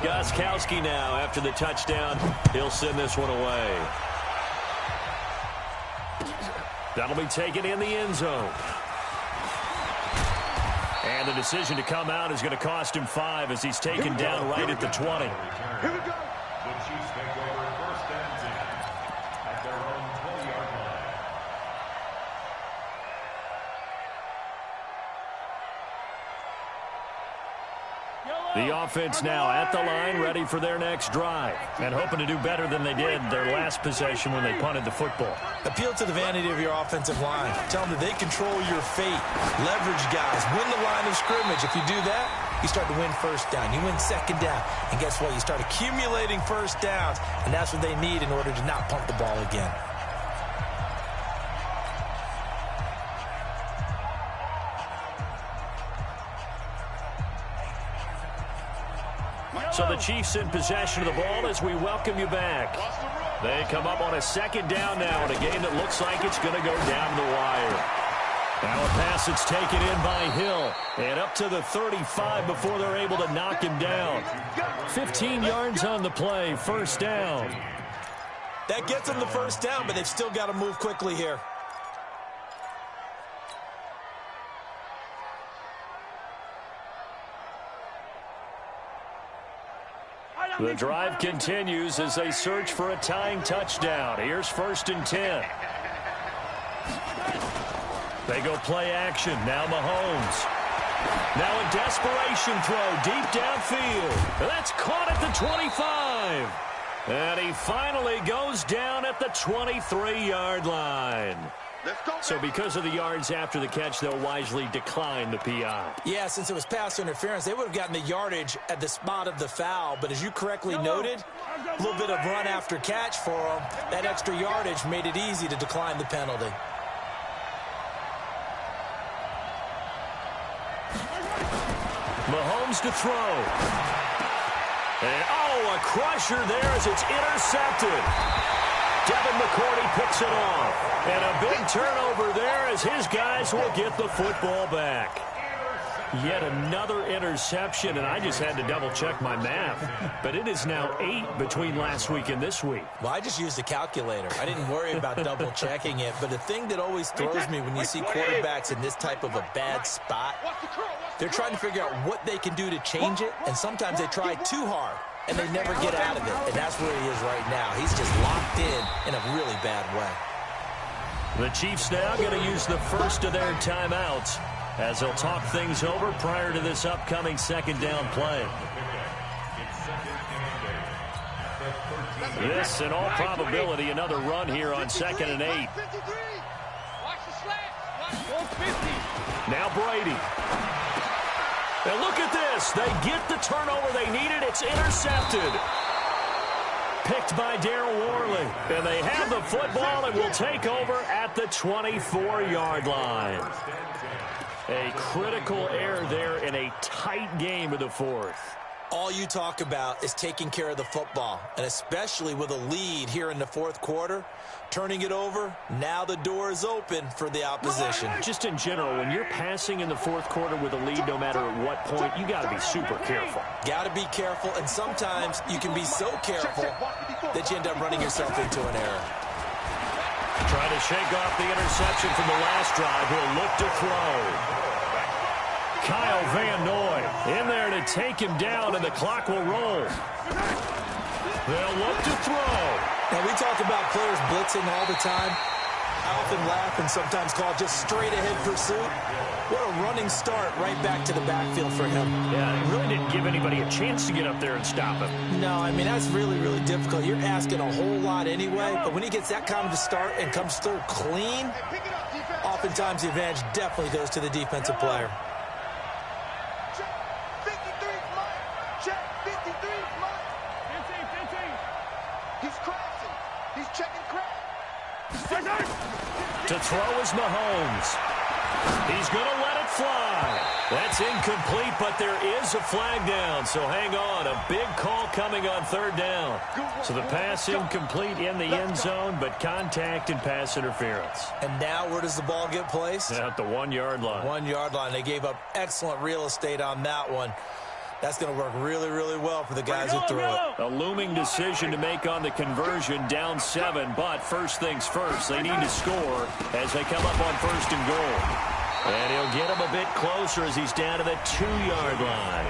Gostkowski now, after the touchdown, he'll send this one away. That'll be taken in the end zone. And the decision to come out is going to cost him 5 as he's taken down right at the 20. Here we go. The Chiefs take over 1st and 10 at their own 20-yard line. The offense now at the line, ready for their next drive, and hoping to do better than they did their last possession when they punted the football. Appeal to the vanity of your offensive line. Tell them that they control your fate. Leverage guys. Win the line of scrimmage. If you do that, you start to win first down. You win second down. And guess what? You start accumulating first downs, and that's what they need in order to not punt the ball again. So the Chiefs in possession of the ball as we welcome you back. They come up on a second down now in a game that looks like it's going to go down the wire. Now a pass that's taken in by Hill. And up to the 35 before they're able to knock him down. 15 yards on the play, first down. That gets them the first down, but they've still got to move quickly here. The drive continues as they search for a tying touchdown. Here's 1st and 10. They go play action. Now Mahomes. Now a desperation throw deep downfield. That's caught at the 25. And he finally goes down at the 23-yard line. So because of the yards after the catch, they'll wisely decline the PI. Yeah, since it was pass interference, they would have gotten the yardage at the spot of the foul. But as you correctly noted, a little bit of run after catch for them. That extra yardage made it easy to decline the penalty. Mahomes to throw. And, a crusher there as it's intercepted. Devin McCourty picks it off. And a big turnover there as his guys will get the football back. Yet another interception, and I just had to double-check my math. But it is now 8 between last week and this week. Well, I just used a calculator. I didn't worry about double-checking it. But the thing that always throws me when you see quarterbacks in this type of a bad spot, they're trying to figure out what they can do to change it, and sometimes they try too hard, and they never get out of it. And that's where he is right now. He's just locked in a really bad way. The Chiefs now going to use the first of their timeouts as they'll talk things over prior to this upcoming second down play. This, in all probability, another run here on 2nd and 8. Now Brady. And look at this. They get the turnover they needed. It's intercepted. Picked by Darryl Worley. And they have the football and will take over at the 24-yard line. A critical error there in a tight game of the fourth. All you talk about is taking care of the football, and especially with a lead here in the fourth quarter, turning it over, now the door is open for the opposition. Just in general, when you're passing in the fourth quarter with a lead, no matter at what point, you got to be super careful. Got to be careful, and sometimes you can be so careful that you end up running yourself into an error. Trying to shake off the interception from the last drive. He'll look to throw. Kyle Van Noy in there to take him down, and the clock will roll. They'll look to throw. Now, we talk about players blitzing all the time. I often laugh and sometimes call it just straight-ahead pursuit. What a running start right back to the backfield for him. Yeah, he really didn't give anybody a chance to get up there and stop him. No, I mean, that's really, really difficult. You're asking a whole lot anyway, but when he gets that kind of a start and comes through clean, oftentimes the advantage definitely goes to the defensive player. To throw is Mahomes. He's going to let it fly. That's incomplete, but there is a flag down, so hang on. A big call coming on 3rd down. So the pass incomplete in the end zone, but contact and pass interference. And now where does the ball get placed? At the 1-yard line. 1-yard line. They gave up excellent real estate on that one. That's going to work really, really well for the guys who threw it. A looming decision to make on the conversion, down 7, but first things first, they need to score as they come up on 1st and goal. And he'll get him a bit closer as he's down to the 2-yard line.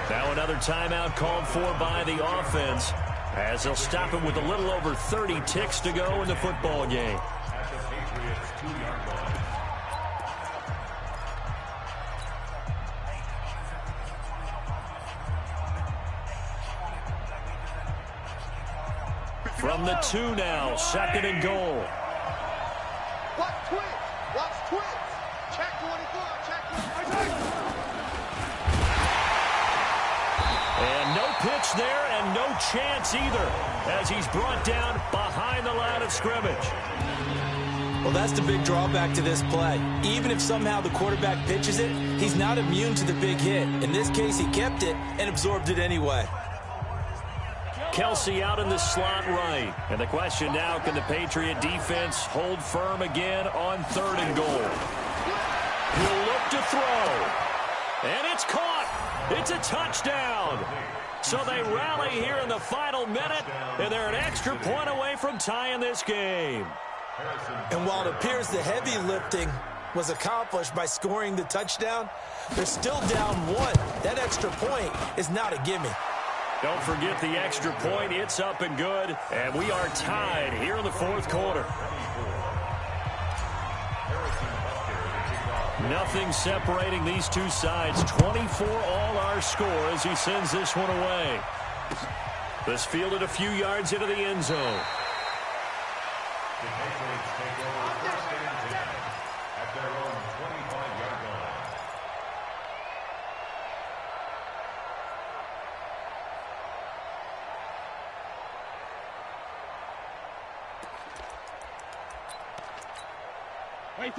Now another timeout called for by the offense as they'll stop him with a little over 30 ticks to go in the football game. From the 2 now, 2nd and goal. Watch twins. Watch twins. Check 24. Check 24. And no pitch there and no chance either as he's brought down behind the line of scrimmage. Well, that's the big drawback to this play. Even if somehow the quarterback pitches it, he's not immune to the big hit. In this case, he kept it and absorbed it anyway. Kelsey out in the slot right. And the question now, can the Patriot defense hold firm again on 3rd and goal? He'll look to throw. And it's caught. It's a touchdown. So they rally here in the final minute, and they're an extra point away from tying this game. And while it appears the heavy lifting was accomplished by scoring the touchdown, they're still down 1. That extra point is not a gimme. Don't forget the extra point. It's up and good, and we are tied here in the 4th quarter. Nothing separating these two sides. 24 all our score as he sends this one away. This fielded a few yards into the end zone. The Patriots take over 1st and 10 at their own 25-yard line.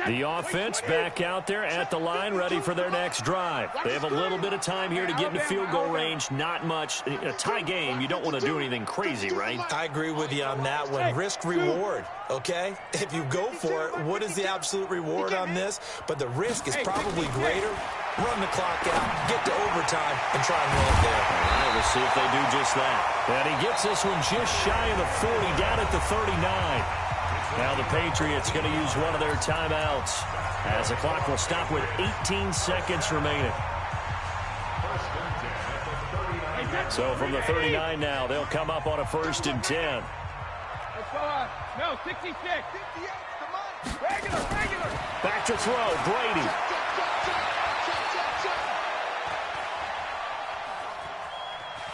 The offense back out there at the line, ready for their next drive. They have a little bit of time here to get into field goal range. Not much. In a tie game, you don't want to do anything crazy, right? I agree with you on that one. Risk-reward, okay? If you go for it, what is the absolute reward on this? But the risk is probably greater. Run the clock out, get to overtime, and try and win it there. All right, we'll see if they do just that. And he gets this one just shy of the 40, down at the 39. Now the Patriots going to use one of their timeouts as the clock will stop with 18 seconds remaining. So from the 39 now, they'll come up on a 1st and 10. Let's go on. No, 66. 58. Come on. Regular. Back to throw. Brady.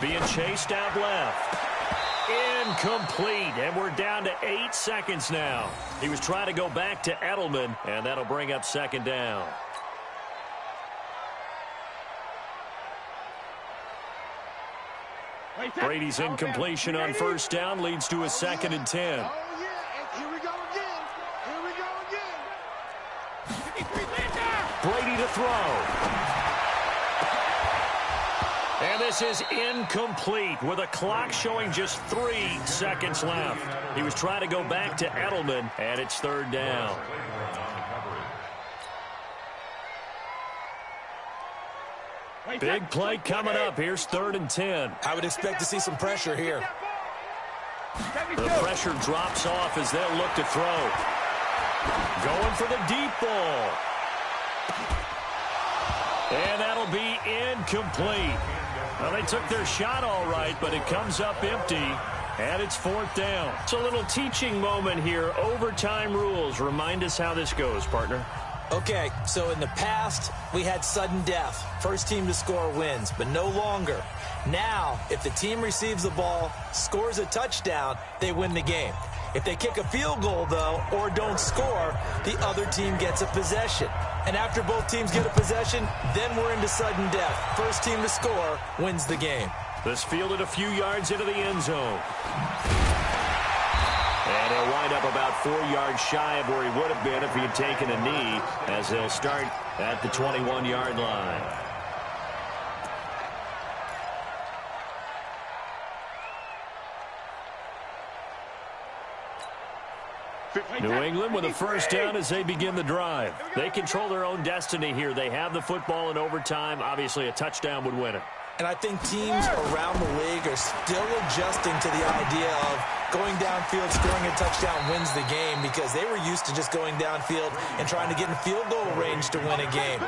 Being chased out left. Incomplete, and we're down to 8 seconds now. He was trying to go back to Edelman, and that'll bring up 2nd down. Brady's incompletion on 1st down leads to a 2nd and 10. Oh, yeah. Here we go again. Brady to throw. And this is incomplete with a clock showing just 3 seconds left. He was trying to go back to Edelman, and it's 3rd down. Big play coming up. Here's 3rd and 10. I would expect to see some pressure here. The pressure drops off as they'll look to throw. Going for the deep ball. And that'll be incomplete. Well, they took their shot all right, but it comes up empty, and it's 4th down. It's a little teaching moment here. Overtime rules. Remind us how this goes, partner. Okay, so in the past, we had sudden death. First team to score wins, but no longer. Now, if the team receives the ball, scores a touchdown, they win the game. If they kick a field goal, though, or don't score, the other team gets a possession. And after both teams get a possession, then we're into sudden death. First team to score wins the game. This fielded a few yards into the end zone. And he'll wind up about 4 yards shy of where he would have been if he had taken a knee, as they'll start at the 21-yard line. New England with a 1st down as they begin the drive. They control their own destiny here. They have the football in overtime. Obviously, a touchdown would win it. And I think teams around the league are still adjusting to the idea of going downfield, scoring a touchdown wins the game, because they were used to just going downfield and trying to get in field goal range to win a game.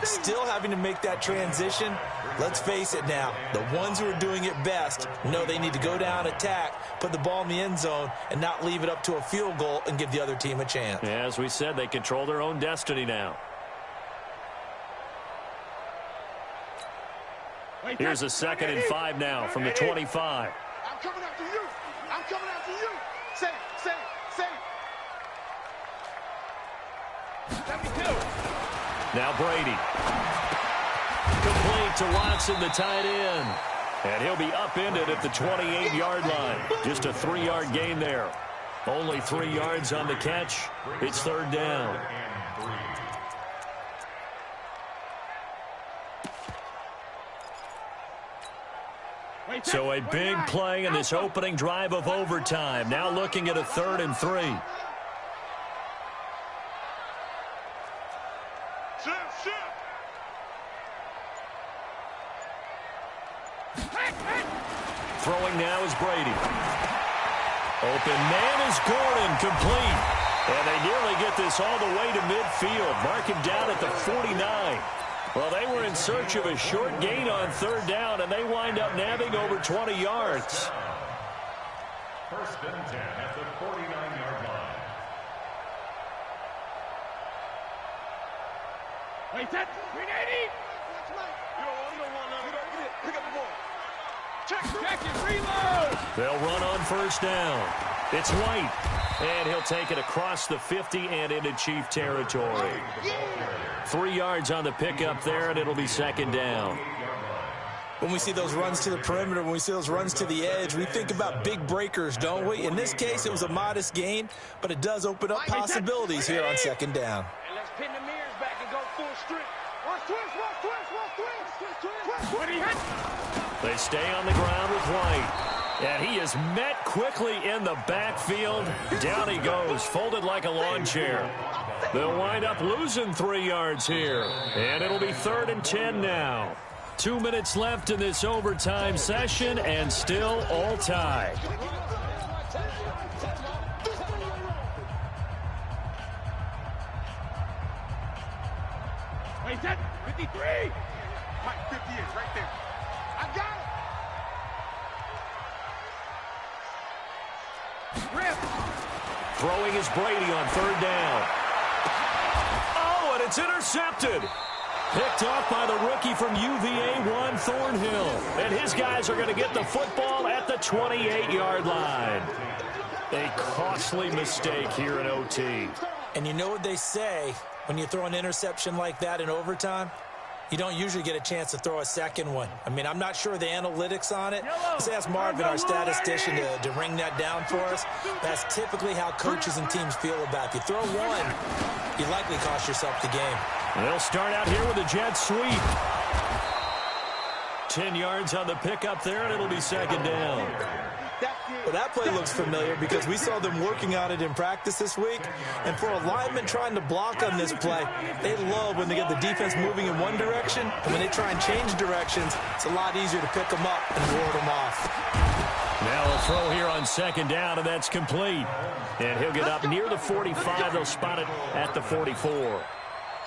Still having to make that transition. Let's face it now, the ones who are doing it best know they need to go down, attack, put the ball in the end zone, and not leave it up to a field goal and give the other team a chance. As we said, they control their own destiny now. Here's a 2nd and 5 now from the 25. I'm coming after you. I'm coming after you. Say it. 72. Now Brady. Complete to Watson, the tight end. And he'll be upended at the 28-yard line. Just a 3-yard gain there. Only 3 yards on the catch. It's third down. So a big play in this opening drive of overtime. Now looking at a 3rd and 3. Throwing now is Brady. Open man is Gordon, complete. And they nearly get this all the way to midfield. Mark him down at the 49. Well, they were in search of a short gain on 3rd down, and they wind up nabbing over 20 yards. First and 10 at the 49-yard line. Wait, that 380. Pick up the ball. Check it, reload. They'll run on 1st down. It's White, and he'll take it across the 50 and into Chief territory. 3 yards on the pickup there, and it'll be 2nd down. When we see those runs to the perimeter, when we see those runs to the edge, we think about big breakers, don't we? In this case, it was a modest gain, but it does open up possibilities here on 2nd down. And let's pin the mirrors back and go full strip. Watch twist. What he hit? They stay on the ground with White. And he is met quickly in the backfield. Down he goes, folded like a lawn chair. They'll wind up losing 3 yards here. And it'll be 3rd and 10 now. 2 minutes left in this overtime session, and still all tied. Wait, that 53. Mike, 50 is right there. I got it. Rip. Throwing is Brady on 3rd down. Oh, and it's intercepted. Picked off by the rookie from UVA, Juan Thornhill. And his guys are going to get the football at the 28-yard line. A costly mistake here in OT. And you know what they say, when you throw an interception like that in overtime, you don't usually get a chance to throw a second one. I mean, I'm not sure of the analytics on it. Let's ask Marvin, our statistician, to ring that down for us. That's typically how coaches and teams feel about it. If you throw one, you likely cost yourself the game. They'll start out here with a jet sweep. 10 yards on the pickup there, and it'll be 2nd down. Well, that play looks familiar because we saw them working on it in practice this week. And for a lineman trying to block on this play, they love when they get the defense moving in one direction. And when they try and change directions, it's a lot easier to pick them up and ward them off. Now a throw here on 2nd down, and that's complete. And he'll get up near the 45. They'll spot it at the 44.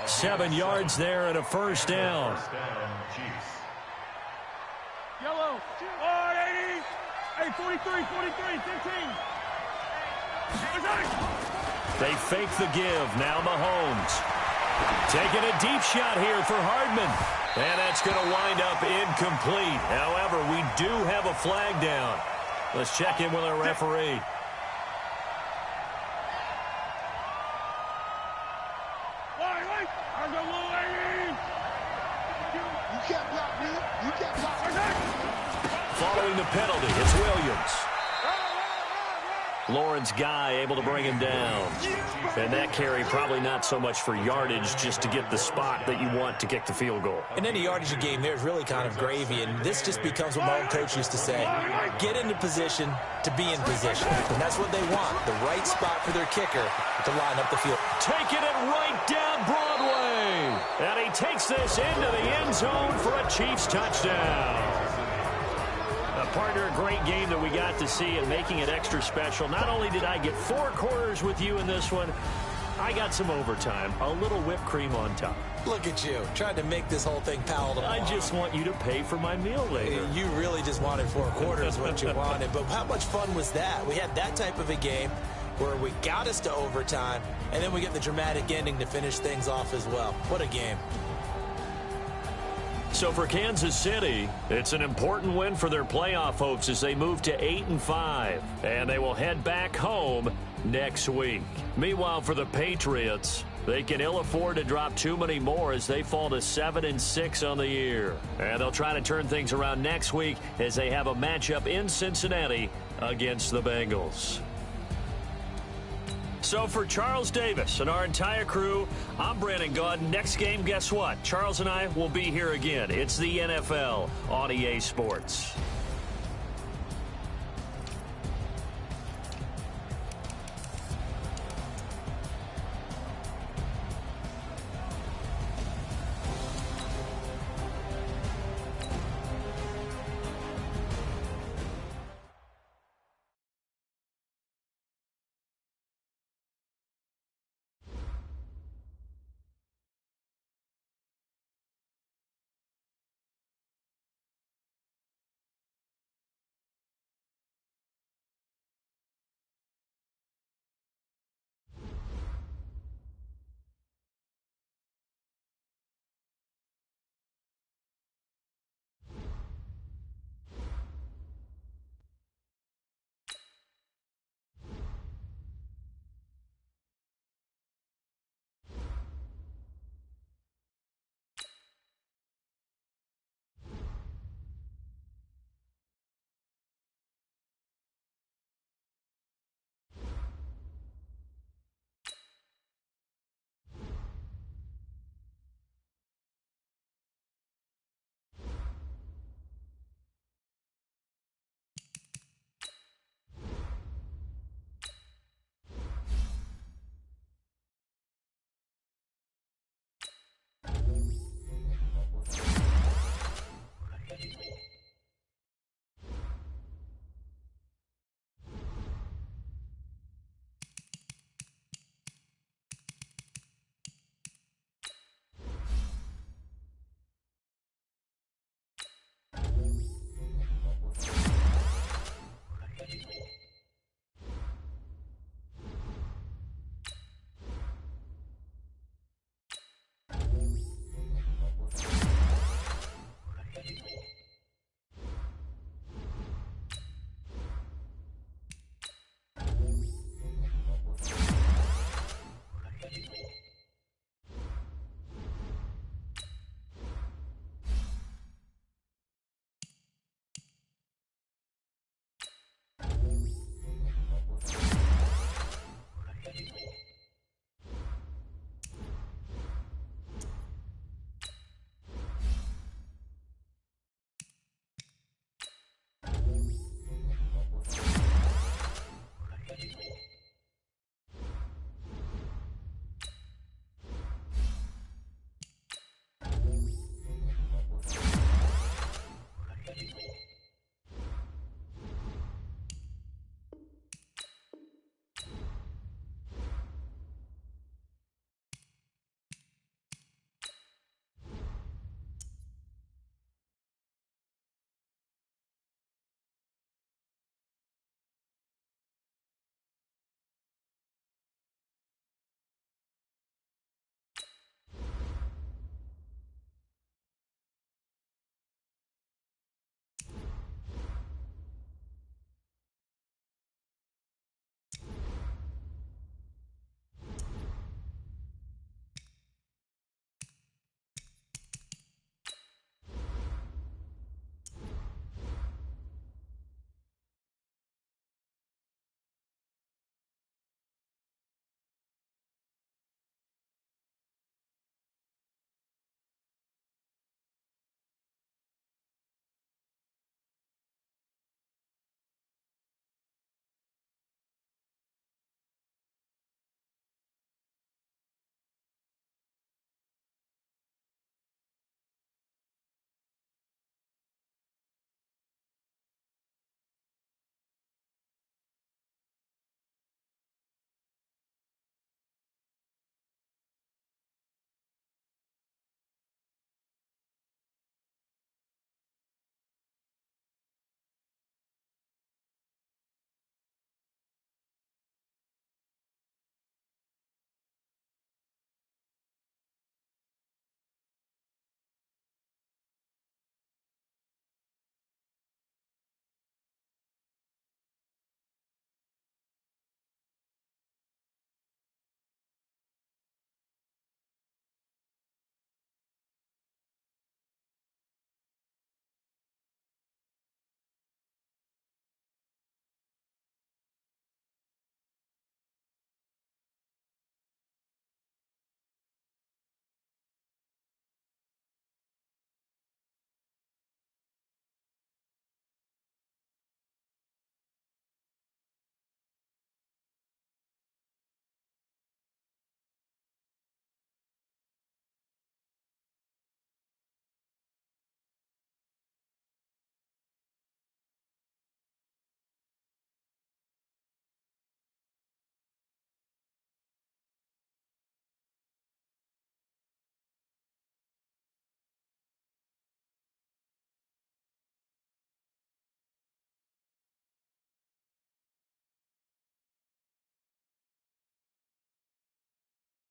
7 yards there and a 1st down. Yellow. 80. Hey, 43, 15. They fake the give. Now Mahomes. Taking a deep shot here for Hardman. And that's going to wind up incomplete. However, we do have a flag down. Let's check in with our referee. Following the penalty, it's Williams. Lawrence Guy able to bring him down. And that carry probably not so much for yardage, just to get the spot that you want to kick the field goal. In any yardage game, there's really kind of gravy, and this just becomes what my old coach used to say. Get into position to be in position. And that's what they want, the right spot for their kicker to line up the field. Taking it right down Broadway. And he takes this into the end zone for a Chiefs touchdown. Partner, a great game that we got to see and making it extra special. Not only did I get 4 quarters with you in this one, I got some overtime, a little whipped cream on top. Look at you, trying to make this whole thing palatable. I just want you to pay for my meal later. You really just wanted 4 quarters what you wanted, but how much fun was that? We had that type of a game where we got us to overtime, and then we get the dramatic ending to finish things off as well. What a game. So for Kansas City, it's an important win for their playoff hopes as they move to 8-5. And they will head back home next week. Meanwhile, for the Patriots, they can ill afford to drop too many more as they fall to 7-6 on the year. And they'll try to turn things around next week as they have a matchup in Cincinnati against the Bengals. So for Charles Davis and our entire crew, I'm Brandon Gaudin. Next game, guess what? Charles and I will be here again. It's the NFL on EA Sports.